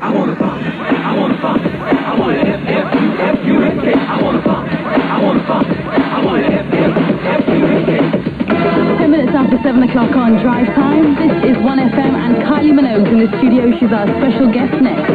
I want a funk. I want a funk. I want a F-F-U-F-U-S-K. I want a funk. I want a funk. I want a F-F-U-F-U-S-K. 10 minutes after 7 o'clock on Drive Time. This is 1FM and Kylie Minogue in the studio. She's our special guest next.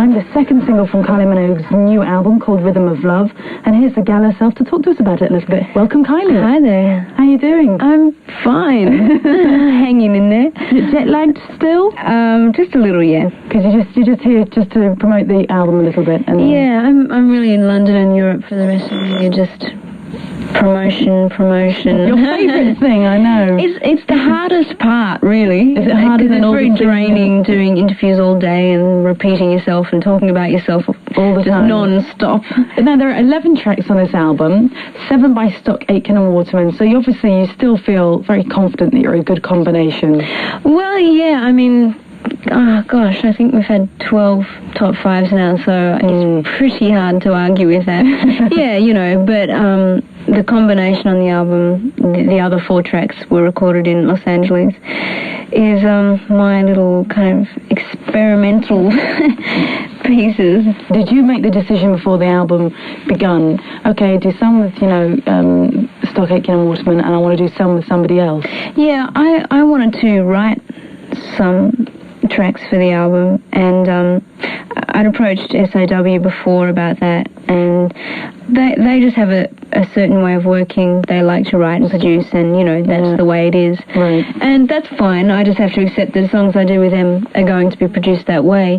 The second single from Kylie Minogue's new album called Rhythm of Love. And here's the gal herself to talk to us about it a little bit. Welcome, Kylie. Hi there. How are you doing? I'm fine. Hanging in there. Jet lagged still? Just a little, yeah. Because you're just here just to promote the album a little bit. And yeah, I'm really in London and Europe for the rest of the year, just promotion. Your favourite thing, I know. It's the hardest part, really. Is it harder than all the It's very draining doing interviews all day and repeating yourself and talking about yourself all the time. non-stop. Now, there are 11 tracks on this album, 7 by Stock Aitken and Waterman, so you still feel very confident that you're a good combination. Well, yeah, I mean, oh gosh, I think we've had 12 top 5s now, so it's pretty hard to argue with that. Yeah, but the combination on the album, the other 4 tracks were recorded in Los Angeles, is my little kind of experimental pieces. Did you make the decision before the album begun, okay, do some with, Stock Aitken and Waterman, and I want to do some with somebody else? Yeah, I wanted to write some tracks for the album, and I'd approached SAW before about that, and they just have a certain way of working. They like to write and produce, and that's the way it is. Right. And that's fine. I just have to accept that the songs I do with them are going to be produced that way.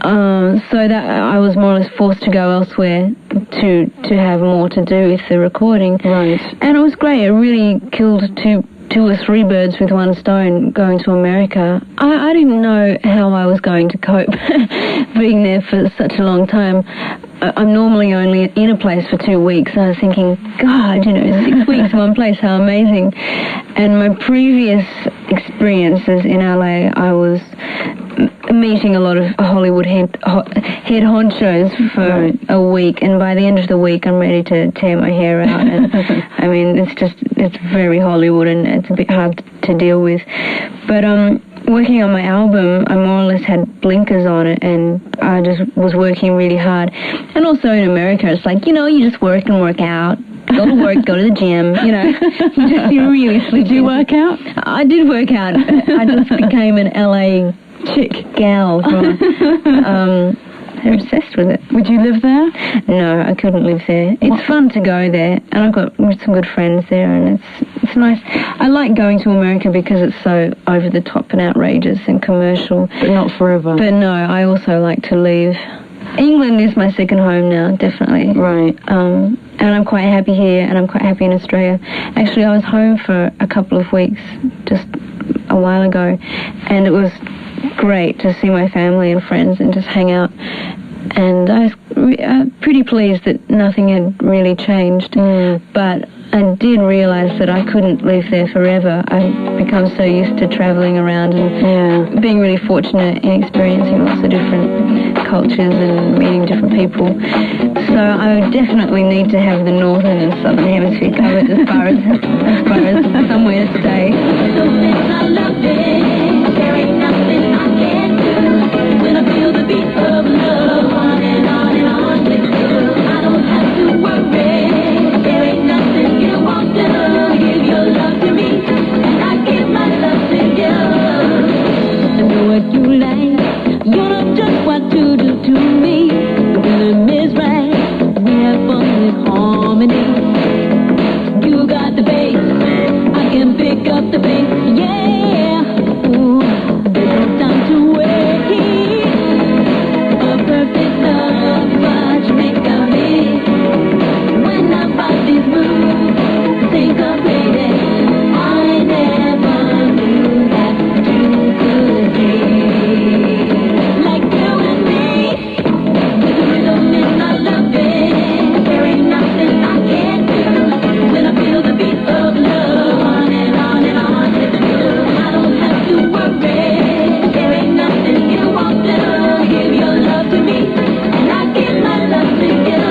So that I was more or less forced to go elsewhere to have more to do with the recording. Right. And it was great. It really killed two or three birds with one stone going to America. I didn't know how I was going to cope being there for such a long time. I'm normally only in a place for 2 weeks. I was thinking, God, 6 weeks in one place, how amazing. And my previous experiences in LA, I was meeting a lot of Hollywood head honchos for a week, and by the end of the week I'm ready to tear my hair out. And I mean, it's very Hollywood, and it's a bit hard to deal with. But working on my album, I more or less had blinkers on it, and I just was working really hard. And also in America, it's like, you know, you just work and work out. Go to work, go to the gym, you know. You really sleep. Did you work out? I did work out. I just became an LA chick gal. I'm obsessed with it. Would you live there? No, I couldn't live there. It's fun to go there, and I've got some good friends there, and it's nice. I like going to America because it's so over the top and outrageous and commercial. But not forever. But no, I also like to leave. England is my second home now, definitely. Right. And I'm quite happy here, and I'm quite happy in Australia. Actually, I was home for a couple of weeks just a while ago, and it was great to see my family and friends and just hang out. And I was pretty pleased that nothing had really changed. But I did realise that I couldn't live there forever. I've become so used to travelling around and being really fortunate in experiencing lots of different cultures and meeting different people. So I would definitely need to have the northern and southern hemisphere covered as far as somewhere to stay. I love it. There ain't nothing I can't do when I feel the beat of love. On and on and on with you. I don't have to worry. There ain't nothing you won't do. Give your love to me, and I give my love to you. I know what you like. You know just what to do to me. The rhythm is right. We have fun with harmony. You got the bass. I can pick up the bass. Yeah. Ooh, there's no time to wait. A perfect love, what you make of me. When I bought these moves, syncopated, I never knew that you could be like you and me. With the rhythm and I love it. There ain't nothing I can't do when I feel the beat of love. On and on and on with you. I don't have to worry. There ain't nothing you won't do. Give your love to me, and I give my love to you.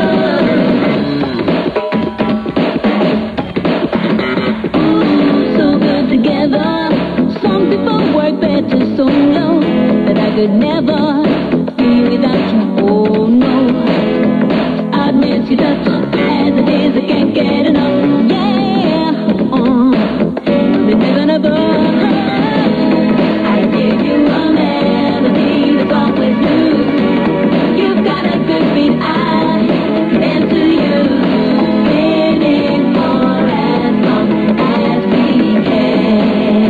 Ooh, so good together. Some people work better solo, but I could never be without you. Oh no, I'd miss your touch as it is. I can't get enough. Yeah, been living above. I give you a melody that's always new. You've got a good beat. I dance to you, spinning for as long as we can.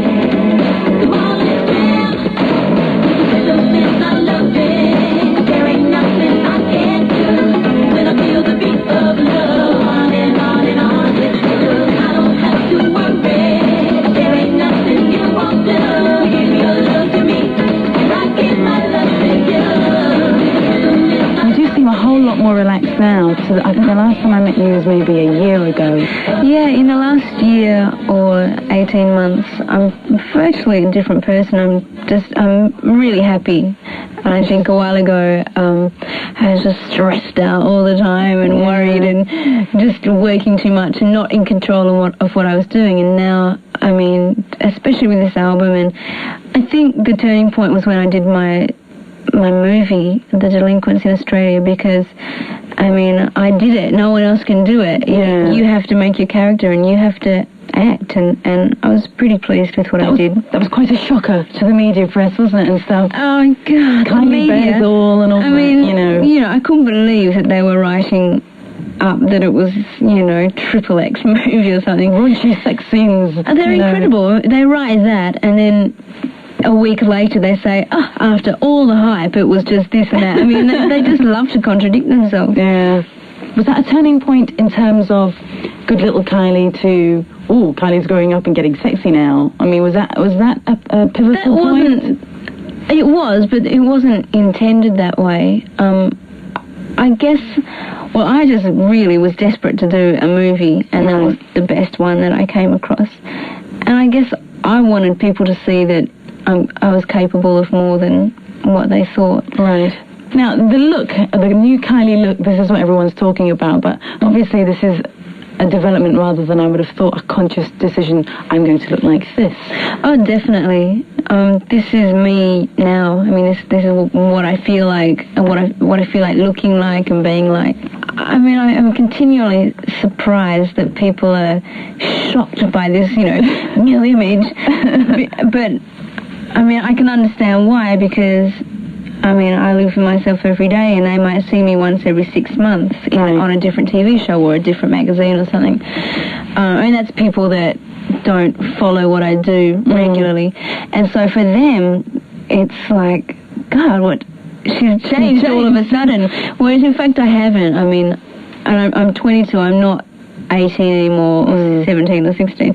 Come on, let's jam. With the rhythm and I love it. There ain't nothing I can't do when I feel the beat of love. On and on and on with you. I don't have to worry. There ain't nothing you won't do. Give your love to me, and I give my love to you. You do seem a whole lot more relaxed now. I think the last time I met you was maybe a year ago. Yeah, in the last year or 18 months, I'm virtually a different person. I'm really happy. And I think a while ago, I was just stressed out all the time and worried and just working too much and not in control of what I was doing. And now, I mean, especially with this album, and I think the turning point was when I did my movie, The Delinquents, in Australia, because I mean, I did it. No one else can do it. You have to make your character and you have to act, and I was pretty pleased with what I did. That was quite a shocker to the media press, wasn't it, and stuff? Oh God, the media. And all I mean, you know, I couldn't believe that they were writing up that it was, you know, XXX movie or something. Raunchy sex scenes. They're incredible. They write that, and then a week later they say, after all the hype, it was just this and that. I mean, they just love to contradict themselves. Yeah. Was that a turning point in terms of good little Kylie to, Kylie's growing up and getting sexy now? I mean, was that a pivotal point? It was, but it wasn't intended that way. I guess, I just really was desperate to do a movie, and that was the best one that I came across. And I guess I wanted people to see that I was capable of more than what they thought. Right. Now, the look, the new Kylie look, this is what everyone's talking about, but obviously this is a development rather than I would have thought a conscious decision, I'm going to look like this. Oh, definitely. This is me now. I mean, this is what I feel like and what I feel like looking like and being like. I mean, I am continually surprised that people are shocked by this, new image. But, I mean, I can understand why, because I mean, I live for myself every day, and they might see me once every 6 months on a different TV show or a different magazine or something. I mean, that's people that don't follow what I do regularly. And so for them, it's like, God, what? She's changed all of a sudden. Whereas, in fact, I haven't. I mean, and I'm 22. I'm not 18 anymore or 17 or 16.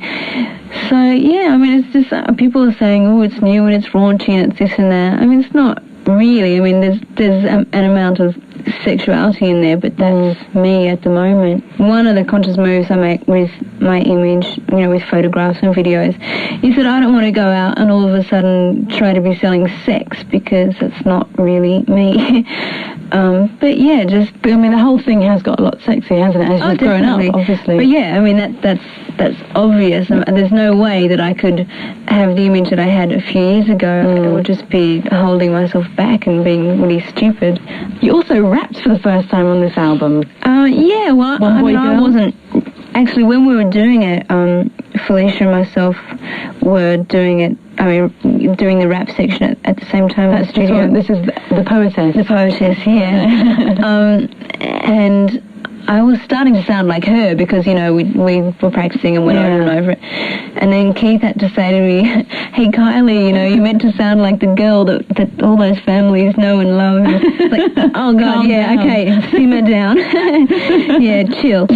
So, yeah, I mean, it's just people are saying, oh, it's new and it's raunchy and it's this and that. I mean, it's not really. I mean, there's an amount of sexuality in there, but that's me at the moment. One of the conscious moves I make with my image, with photographs and videos, is that I don't want to go out and all of a sudden try to be selling sex, because it's not really me. But yeah, I mean, the whole thing has got a lot sexy, hasn't it, as you've grown up, obviously. But yeah, I mean, that's obvious, and there's no way that I could have the image that I had a few years ago. I would just be holding myself back and being really stupid. You also rapped for the first time on this album. Yeah, well, I wasn't... Actually, when we were doing it, Felicia and myself were doing it, doing the rap section at the same time at the studio. This is the Poetess. The Poetess, yeah. And I was starting to sound like her because, we were practicing and went over and over it. And then Keith had to say to me, hey, Kylie, you meant to sound like the girl that all those families know and love. It's like, oh, God, calm down. Okay, simmer down. Yeah, chill.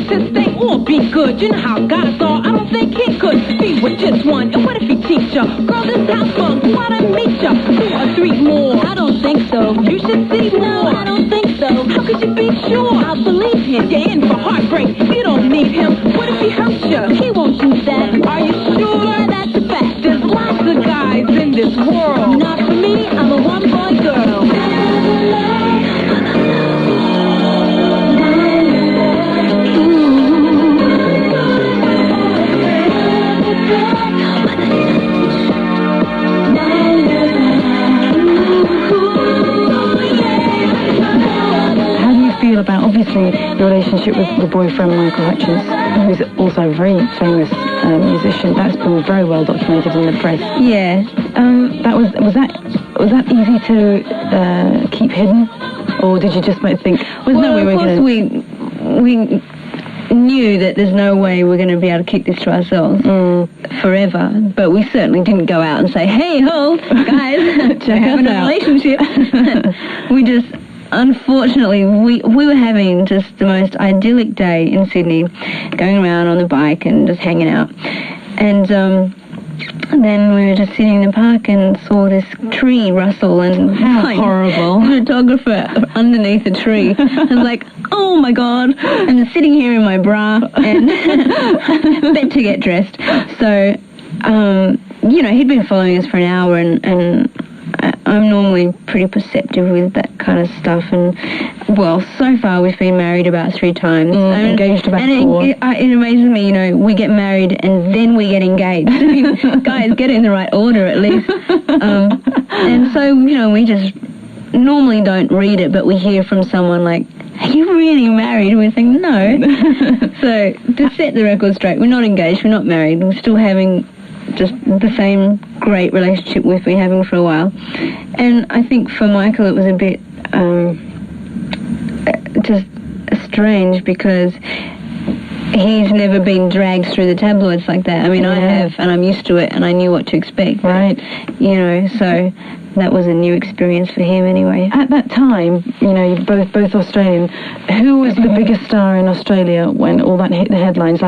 since they all be good. You know how guys are, I don't think he could be with just one. And what if he teach ya? Girl, this house funk, why'd I meet ya? 2 or 3 more. I don't think so. You should see more. No, I don't think so. How could you be sure? I'll believe him. You're in for heartbreak. You don't need him. What if he hurts ya? He won't do that. Are you sure? That's a fact. There's lots of guys in this world. Not for me. I'm a one-boy girl. About obviously your relationship with the boyfriend Michael Hutchence, who's also a very famous musician. That's been very well documented in the press. Yeah. Was that easy to keep hidden, or did you just think? Well, of course we knew that there's no way we're going to be able to keep this to ourselves forever, but we certainly didn't go out and say, "Hey ho, guys, check us out." Relationship. We just. Unfortunately, we were having just the most idyllic day in Sydney, going around on the bike and just hanging out. And then we were just sitting in the park and saw this tree rustle and... How horrible. Photographer underneath a tree. I was like, oh my God, I'm sitting here in my bra and meant to get dressed. So, he'd been following us for an hour and I'm normally pretty perceptive with that kind of stuff, and well, so far we've been married about 3 times. Engaged about 4. It amazes me, we get married and then we get engaged. I mean, guys, get in the right order at least. And so, we just normally don't read it, but we hear from someone like, "Are you really married?" And we think, no. So, to set the record straight, we're not engaged, we're not married, we're still having just the same great relationship we've been having for a while. And I think for Michael it was a bit just strange because he's never been dragged through the tabloids like that. I mean, I have, and I'm used to it, and I knew what to expect. Right. So that was a new experience for him anyway. At that time, you're both Australian. Who was the biggest star in Australia when all that hit the headlines?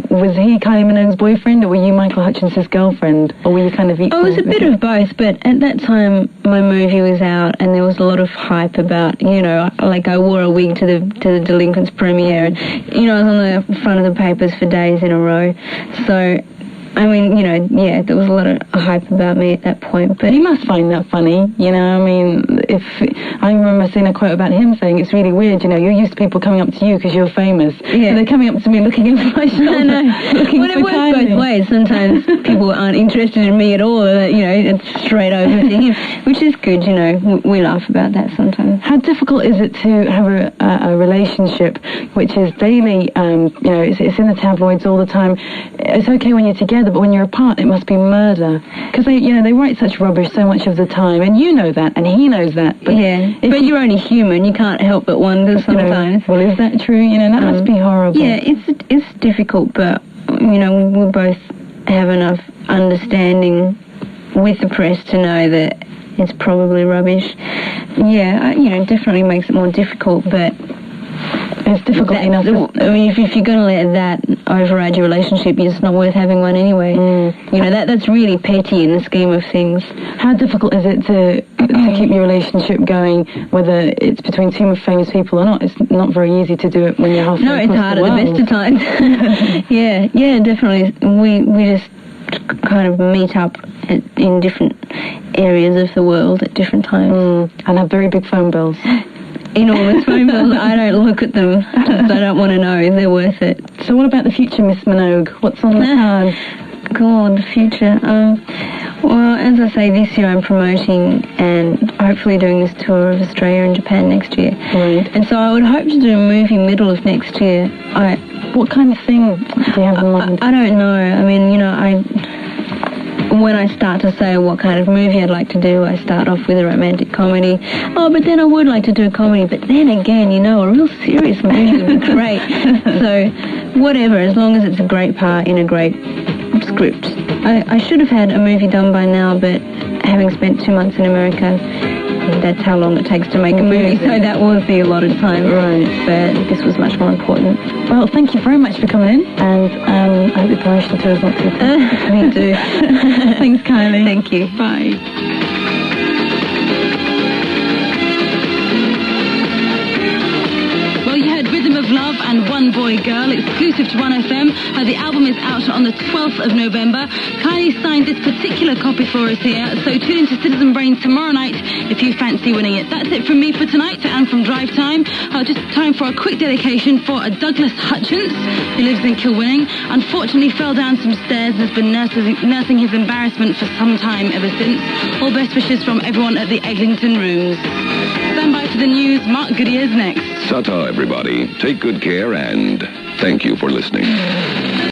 Was he Kylie Minogue's boyfriend, or were you Michael Hutchence's girlfriend, or were you kind of equal? I was a bit of both, but at that time my movie was out and there was a lot of hype about, like I wore a wig to the Delinquents premiere, and I was on the front of the papers for days in a row. So I mean, there was a lot of hype about me at that point. But he must find that funny, if I remember seeing a quote about him saying it's really weird, you're used to people coming up to you because you're famous. Yeah. So they're coming up to me looking over my shoulder. I know. Well, it works both ways. Sometimes people aren't interested in me at all, it's straight over to him, which is good, we laugh about that sometimes. How difficult is it to have a relationship which is daily, it's in the tabloids all the time? It's okay when you're together, but when you're apart, it must be murder. Because they write such rubbish so much of the time, and you know that, and he knows that. But but you're only human. You can't help but wonder sometimes. Well, is that true? That must be horrible. Yeah, it's difficult, but we both have enough understanding with the press to know that it's probably rubbish. Yeah, it definitely makes it more difficult, but it's difficult enough. I mean, if you're going to let that override your relationship, it's not worth having one anyway. That's really petty in the scheme of things. How difficult is it to keep your relationship going, whether it's between 2 famous people or not? It's not very easy to do it when you're halfway across the world. No, it's hard at the best of times. yeah, definitely. We just kind of meet up in different areas of the world at different times. And have very big phone bills. Enormous phone bills. I don't look at them. I don't want to know if they're worth it. So what about the future, Miss Minogue? What's on the cards? God, the future. Well, as I say, this year I'm promoting and hopefully doing this tour of Australia and Japan next year. Right. And so I would hope to do a movie middle of next year. What kind of thing do you have in mind? I don't know. I mean, when I start to say what kind of movie I'd like to do, I start off with a romantic comedy. Oh, but then I would like to do a comedy. But then again, a real serious movie would be great. So whatever, as long as it's a great part in a great script. I should have had a movie done by now, but having spent 2 months in America, that's how long it takes to make a movie, so that was the allotted time. Right. But this was much more important. Well, thank you very much for coming in, and I hope the promotion tour is not too tough. Me too. Thanks, Kylie. Thank you. Bye. Well, you heard Rhythm of Love and One Boy Girl, exclusive to 1FM. The album is out on the 12th of November. Kylie signed this particular copy for us here, so tune into Citizen Brain tomorrow night if you fancy winning it. That's it from me for tonight and from Drive Time. Just time for a quick dedication for a Douglas Hutchence, who lives in Kilwinning. Unfortunately fell down some stairs and has been nursing his embarrassment for some time ever since. All best wishes from everyone at the Eglinton Rooms. Stand by for the news. Mark Goodyear's next. Ta-ta, everybody. Take good care, and thank you for listening.